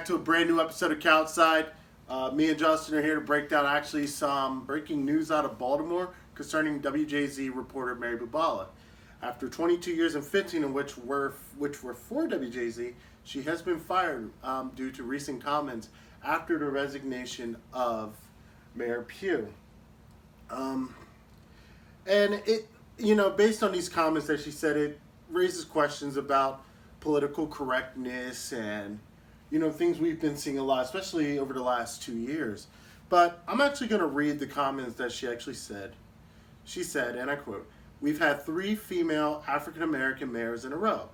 back to a brand new episode of Couchside. Me and Justin are here to break down actually some breaking news out of Baltimore concerning WJZ reporter Mary Bubala. After 22 years and 15 of which were for WJZ, she has been fired due to recent comments after the resignation of Mayor Pugh. And it, based on these comments that she said, it raises questions about political correctness and things we've been seeing a lot, especially over the last 2 years. But I'm actually going to read the comments that she actually said. She said, and I quote, "We've had 3 female African-American mayors in a row.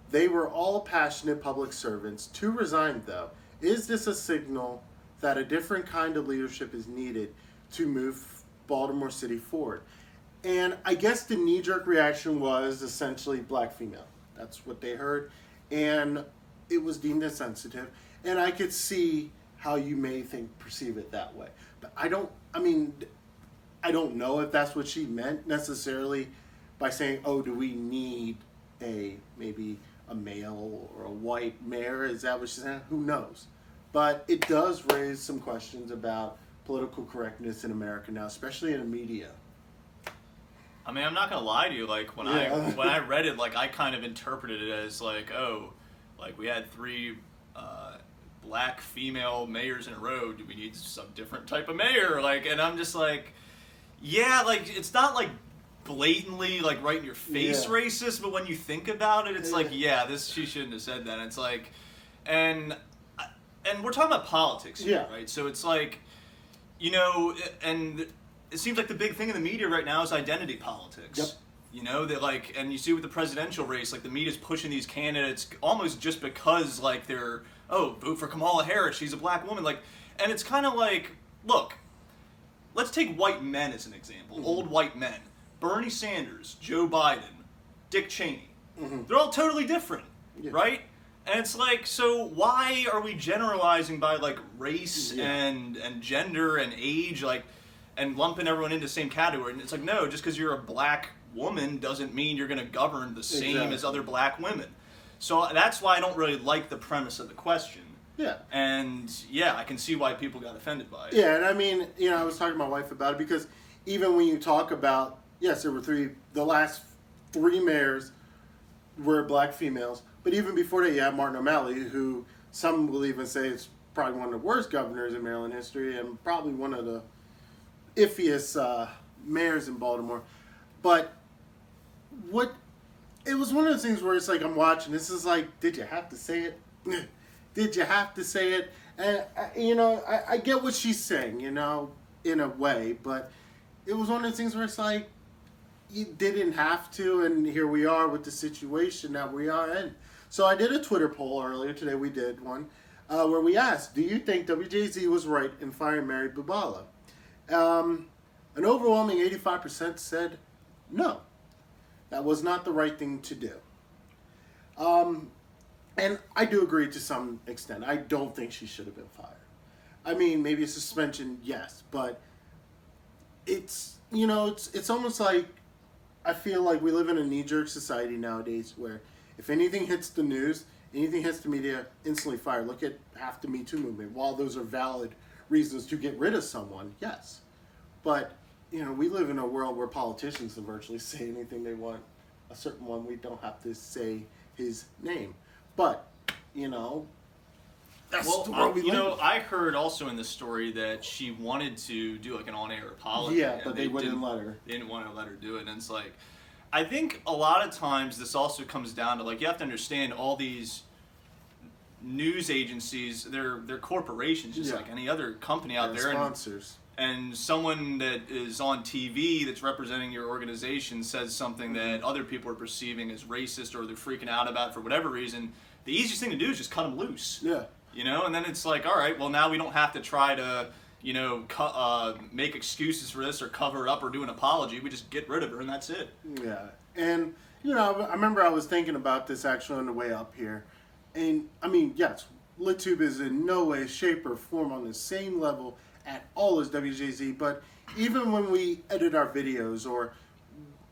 They were all passionate public servants. 2 resigned, though. Is this a signal that a different kind of leadership is needed to move Baltimore City forward?" And I guess the knee-jerk reaction was essentially black female. That's what they heard. And it was deemed insensitive. And I could see how you may perceive it that way. But I don't know if that's what she meant necessarily by saying, oh, do we need maybe a male or a white mayor? Is that what she's saying? Who knows? But it does raise some questions about political correctness in America now, especially in the media. I mean, I'm not gonna lie to you. Like when I read it, like I kind of interpreted it as like, oh, like we had 3 black female mayors in a row. Do we need some different type of mayor? Like, and I'm just like, yeah, like it's not like blatantly like right in your face racist, but when you think about it, it's like, yeah, she shouldn't have said that. And it's like, and we're talking about politics here, right? So it's like, and it seems like the big thing in the media right now is identity politics. Yep. That like, and you see with the presidential race, like the media's pushing these candidates almost just because like they're, oh, vote for Kamala Harris, she's a black woman. Like, and it's kind of like, look, let's take white men as an example, old white men. Bernie Sanders, Joe Biden, Dick Cheney. They're all totally different, right? And it's like, so why are we generalizing by like race and gender and age, like, and lumping everyone into the same category? And it's like, no, just because you're a black woman doesn't mean you're going to govern the same as other black women. So that's why I don't really like the premise of the question. Yeah. And I can see why people got offended by it. Yeah, and I mean, I was talking to my wife about it because even when you talk about, yes, there were the last 3 mayors were black females, but even before that you had Martin O'Malley, who some will even say is probably one of the worst governors in Maryland history and probably one of the iffiest mayors in Baltimore. But it was one of those things where it's like I'm watching, this is like, did you have to say it? Did you have to say it? And, I get what she's saying, in a way, but it was one of those things where it's like, you didn't have to, and here we are with the situation that we are in. So I did a Twitter poll earlier today, we did one, where we asked, do you think WJZ was right in firing Mary Bubala? An overwhelming 85% said no. That was not the right thing to do. And I do agree to some extent. I don't think she should have been fired. I mean, maybe a suspension, yes, but it's almost like I feel like we live in a knee-jerk society nowadays where if anything hits the news, anything hits the media, instantly fired. Look at half the Me Too movement. While those are valid reasons to get rid of someone, yes. But, we live in a world where politicians can virtually say anything they want. A certain one, we don't have to say his name. But, that's the world we live in. I heard also in this story that she wanted to do like an on-air apology. Yeah, but they wouldn't let her. They didn't want to let her do it. And it's like, I think a lot of times this also comes down to like, you have to understand all these news agencies, they're corporations just like any other company out there. Sponsors. And someone that is on TV that's representing your organization says something that other people are perceiving as racist or they're freaking out about for whatever reason, the easiest thing to do is just cut them loose. Yeah. And then it's like, all right, well now we don't have to try to, make excuses for this or cover it up or do an apology. We just get rid of her and that's it. Yeah. And, I remember I was thinking about this actually on the way up here. And, I mean, yes, LitTube is in no way, shape, or form on the same level at all as WJZ, but even when we edit our videos or,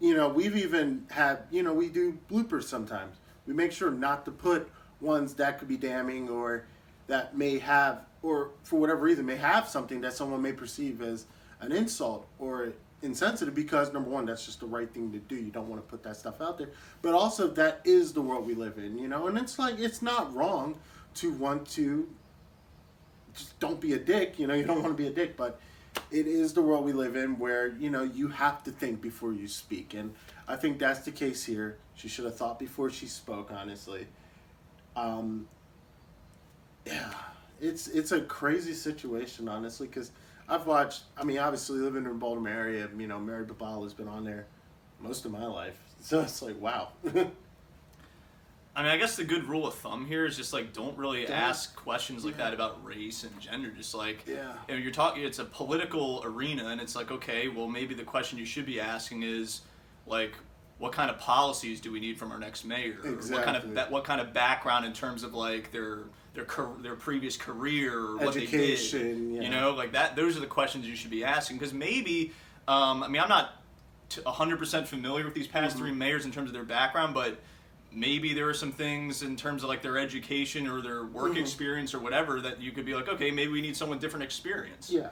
we've even had, we do bloopers sometimes. We make sure not to put ones that could be damning or, that may have, or for whatever reason, may have something that someone may perceive as an insult or insensitive, because number one, that's just the right thing to do. You don't want to put that stuff out there. But also, that is the world we live in, and it's like, it's not wrong to want to just don't be a dick, you don't want to be a dick, but it is the world we live in where, you have to think before you speak. And I think that's the case here. She should have thought before she spoke, honestly. Yeah, it's a crazy situation, honestly, because I've watched, obviously living in the Baltimore area, Mary Bubala has been on there most of my life. So it's like, wow. I guess the good rule of thumb here is just like, don't really ask questions like that about race and gender. Just like, you're talking, it's a political arena, and it's like, okay, well, maybe the question you should be asking is like, what kind of policies do we need from our next mayor? Exactly. Or what kind of background in terms of like their previous career, or what they did, like that. Those are the questions you should be asking, because maybe, I'm not 100% familiar with these past three mayors in terms of their background, but maybe there are some things in terms of like their education or their work experience or whatever that you could be like, okay, maybe we need someone different experience. Yeah.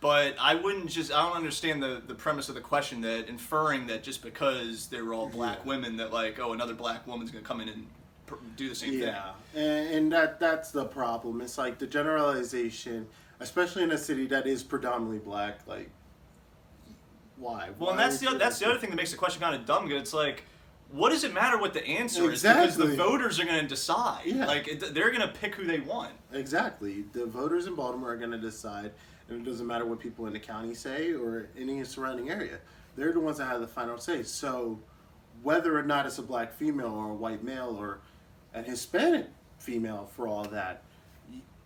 But I don't understand the premise of the question, that inferring that just because they were all black women that like, oh, another black woman's going to come in and do the same thing. Yeah, and that's the problem. It's like the generalization, especially in a city that is predominantly black, like, why? Well, and that's the other thing that makes the question kind of dumb, because it's like, what does it matter what the answer is? Exactly. Because the voters are going to decide. Yeah. Like, they're going to pick who they want. Exactly. The voters in Baltimore are going to decide, and it doesn't matter what people in the county say or any surrounding area. They're the ones that have the final say. So whether or not it's a black female or a white male or an Hispanic female, for all that,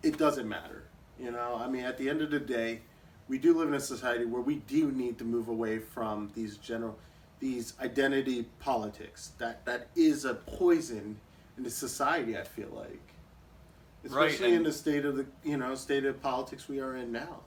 it doesn't matter. At the end of the day, we do live in a society where we do need to move away from these identity politics. That is a poison in the society, I feel like. Especially in the state of politics we are in now.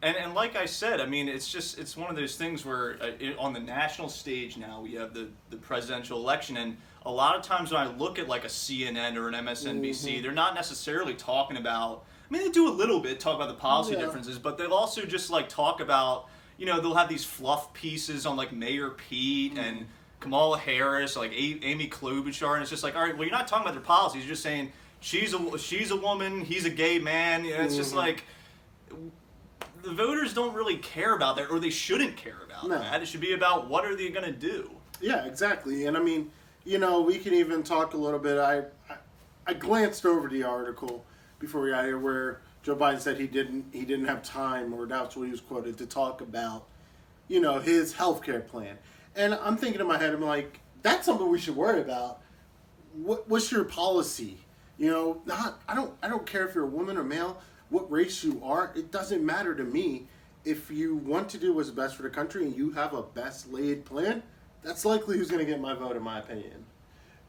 And like I said, it's one of those things where on the national stage now we have the presidential election, and a lot of times when I look at like a CNN or an MSNBC, they're not necessarily talking about, they do a little bit talk about the policy differences, but they'll also just like talk about, they'll have these fluff pieces on like Mayor Pete and Kamala Harris, like Amy Klobuchar, and it's just like, all right, well, you're not talking about their policies, you're just saying she's a woman, he's a gay man, it's just like, the voters don't really care about that, or they shouldn't care about that. It should be about what are they going to do. Yeah, exactly. And we can even talk a little bit. I glanced over the article before we got here where Joe Biden said he didn't have time, or that's what he was quoted, to talk about, his healthcare plan. And I'm thinking in my head, I'm like, that's something we should worry about. What's your policy? I don't care if you're a woman or male, what race you are. It doesn't matter to me. If you want to do what's best for the country and you have a best laid plan, that's likely who's going to get my vote, in my opinion.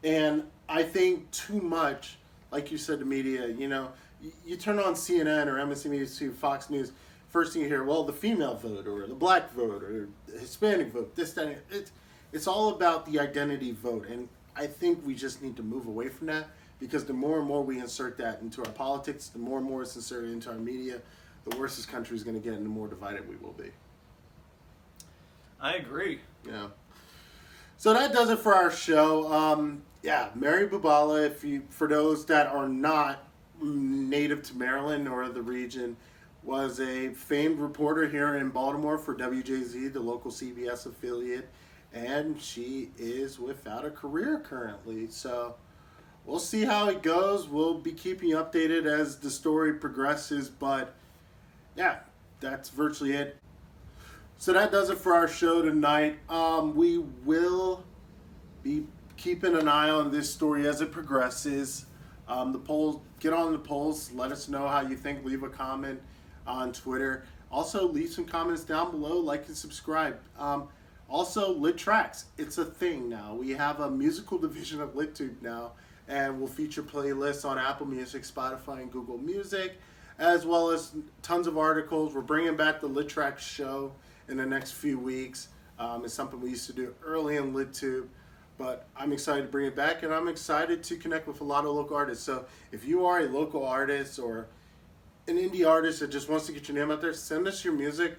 And I think too much, like you said, the media, you turn on CNN or MSNBC, Fox News, first thing you hear, well, the female vote or the black vote or the Hispanic vote, this, that, it's all about the identity vote. And I think we just need to move away from that, because the more and more we insert that into our politics, the more and more it's inserted into our media, the worse this country is going to get and the more divided we will be. I agree. Yeah. So that does it for our show. Mary Bubala, for those that are not native to Maryland or the region, was a famed reporter here in Baltimore for WJZ, the local CBS affiliate, and she is without a career currently. So we'll see how it goes. We'll be keeping you updated as the story progresses, but yeah, that's virtually it. So that does it for our show tonight. We will be keeping an eye on this story as it progresses. The polls, get on the polls. Let us know how you think. Leave a comment on Twitter. Also, leave some comments down below. Like and subscribe. Also, Lit Tracks. It's a thing now. We have a musical division of LitTube now, and we'll feature playlists on Apple Music, Spotify, and Google Music, as well as tons of articles. We're bringing back the Lit Tracks show in the next few weeks. It's something we used to do early in LitTube. But I'm excited to bring it back, and I'm excited to connect with a lot of local artists. So if you are a local artist or an indie artist that just wants to get your name out there, send us your music.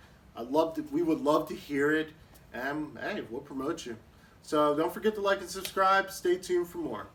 We would love to hear it, and hey, we'll promote you. So don't forget to like and subscribe. Stay tuned for more.